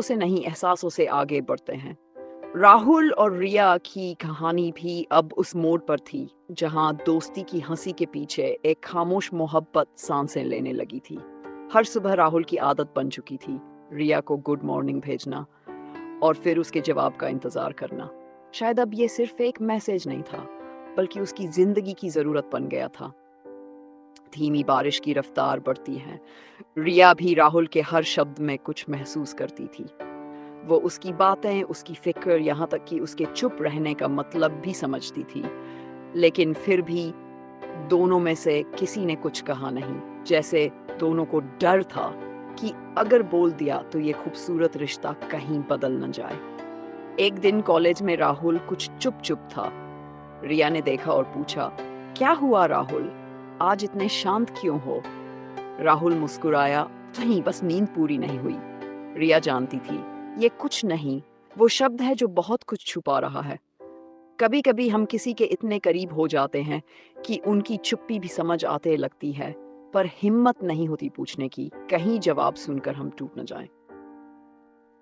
से नहीं, एहसासों से आगे बढ़ते हैं। राहुल और रिया की कहानी भी अब उस मोड़ पर थी जहां दोस्ती की हंसी के पीछे एक खामोश मोहब्बत सांसें लेने लगी थी। हर सुबह राहुल की आदत बन चुकी थी रिया को गुड मॉर्निंग भेजना और फिर उसके जवाब का इंतजार करना। शायद अब ये सिर्फ एक मैसेज नहीं था, बल्कि उसकी जिंदगी की जरूरत बन गया था। धीमी बारिश की रफ्तार बढ़ती है। रिया भी राहुल के हर शब्द में कुछ महसूस करती थी। वो उसकी बातें, उसकी फिक्र, यहाँ तक कि उसके चुप रहने का मतलब भी समझती थी। लेकिन फिर भी दोनों में से किसी ने कुछ कहा नहीं, जैसे दोनों को डर था कि अगर बोल दिया तो ये खूबसूरत रिश्ता कहीं बदल न जाए। एक दिन कॉलेज में राहुल कुछ चुप-चुप था। रिया ने देखा और पूछा, "क्या हुआ राहुल? आज इतने शांत क्यों हो?" राहुल मुस्कुराया, "नहीं, बस नींद पूरी नहीं हुई।" रिया जानती थी, ये कुछ नहीं, वो शब्द है जो बहुत कुछ छुपा रहा है। कभी-कभी हम किसी के इतने करीब हो जाते हैं कि उनकी चुप्पी भी समझ आते लगती है, पर हिम्मत नहीं होती पूछने की, कहीं जवाब सुनकर हम टूट न जाएं।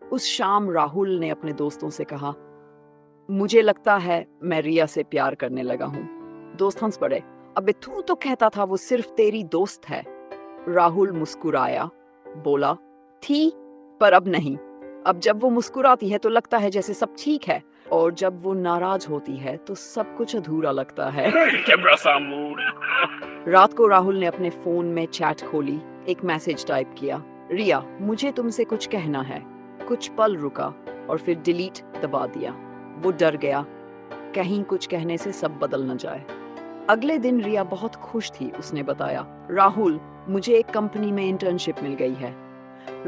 उस शाम राहुल ने अपने दोस्तों से कहा, "मुझे लगता है मैं रिया से प्यार करने लगा हूँ।" दोस्त हंस पड़े, "अबे तू तो कहता था वो सिर्फ तेरी दोस्त है।" राहुल मुस्कुराया, बोला, "थी, पर अब नहीं। अब जब वो मुस्कुराती है तो लगता है जैसे सब ठीक है, और जब वो नाराज होती है तो सब कुछ अधूरा लगता है।" Quebra mood. रात को राहुल ने अपने फोन में चैट खोली, एक मैसेज टाइप किया, "रिया, मुझे तुमसे कुछ कहना है।" कुछ पल रुका और फिर डिलीट दबा दिया। वो डर गया, कहीं कुछ कहने से सब बदल न जाए। अगले दिन रिया बहुत खुश थी। उसने बताया, "राहुल, मुझे एक कंपनी में इंटर्नशिप मिल गई है।"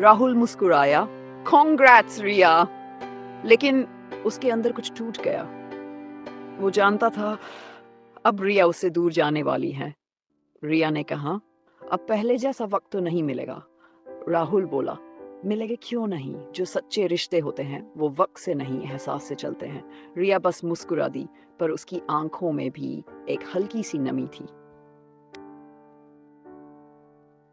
राहुल मुस्कुराया, "कांग्रेट्स रिया।" लेकिन उसके अंदर कुछ टूट गया। वो जानता था अब रिया उससे दूर जाने वाली है। रिया ने कहा, "अब पहले जैसा वक्त तो नहीं मिलेगा।" राहुल बोला, "मिलेगा क्यों नहीं? जो सच्चे रिश्ते होते हैं वो वक्त से नहीं, एहसास से चलते हैं।" रिया बस मुस्कुरा दी, पर उसकी आंखों में भी एक हल्की सी नमी थी।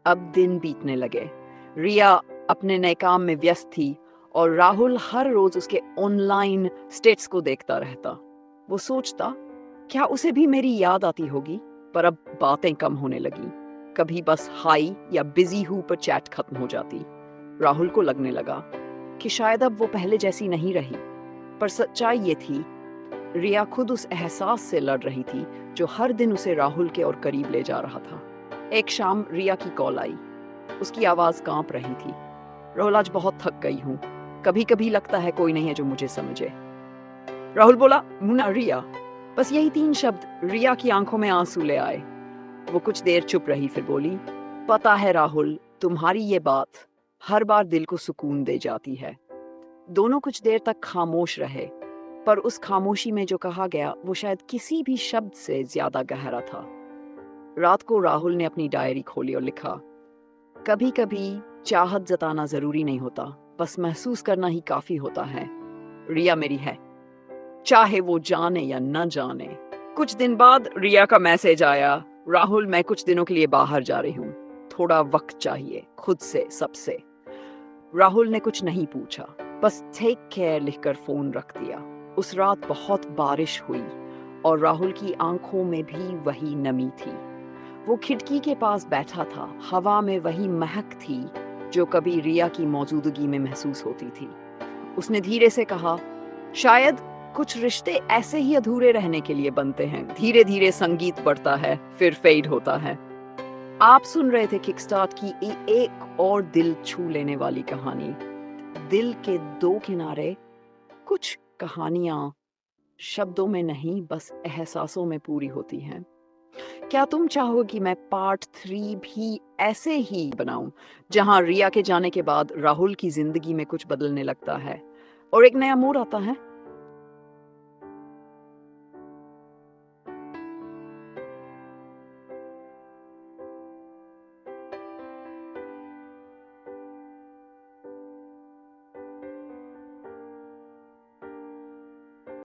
अब दिन बीतने लगे। रिया अपने नए काम में व्यस्त थी और राहुल हर रोज उसके ऑनलाइन स्टेट्स को देखता रहता। वो सोचता, क्या उसे भी मेरी याद आती होगी? पर अब बातें कम होने लगी। कभी बस हाई या बिजी हूं पर चैट खत्म हो जाती। राहुल को लगने लगा कि शायद अब वो पहले जैसी नहीं रही। पर सच्चाई ये थी, रिया खुद उस एहसास से लड़ रही थी जो हर दिन उसे राहुल के और करीब ले जा रहा था। एक शाम रिया की कॉल आई। उसकी आवाज कांप रही थी। "राहुल, आज बहुत थक गई हूँ। कभी कभी लगता है कोई नहीं है जो मुझे समझे।" राहुल बोला, "मुन्ना रिया।" बस यही 3 शब्द रिया की आंखों में आंसू ले आए। वो कुछ देर चुप रही, फिर बोली, "पता है राहुल, तुम्हारी ये बात हर बार दिल को सुकून दे जाती है।" दोनों कुछ देर तक खामोश रहे, पर उस खामोशी में जो कहा गया वो शायद किसी भी शब्द से ज्यादा गहरा था। रात को राहुल ने अपनी डायरी खोली और लिखा, "कभी कभी चाहत जताना जरूरी नहीं होता, बस महसूस करना ही काफी होता है। रिया मेरी है, चाहे वो जाने या न जाने।" कुछ दिन बाद रिया का मैसेज आया, "राहुल, मैं कुछ दिनों के लिए बाहर जा रही हूँ। थोड़ा वक्त चाहिए, खुद से, सबसे।" राहुल ने कुछ नहीं पूछा, बस टेक केयर लिखकर फोन रख दिया। उस रात बहुत बारिश हुई और राहुल की आंखों में भी वही नमी थी। वो खिड़की के पास बैठा था, हवा में वही महक थी जो कभी रिया की मौजूदगी में महसूस होती थी। उसने धीरे से कहा, "शायद कुछ रिश्ते ऐसे ही अधूरे रहने के लिए बनते हैं। धीरे धीरे संगीत बढ़ता है, फिर फेड होता है।" आप सुन रहे थे किकस्टार्ट की एक और दिल छू लेने वाली कहानी। दिल के 2 किनारे। कुछ कहानियां शब्दों में नहीं, बस एहसासों में पूरी होती हैं। क्या तुम चाहो कि मैं पार्ट 3 भी ऐसे ही बनाऊं, जहां रिया के जाने के बाद राहुल की जिंदगी में कुछ बदलने लगता है और एक नया मोड़ आता है?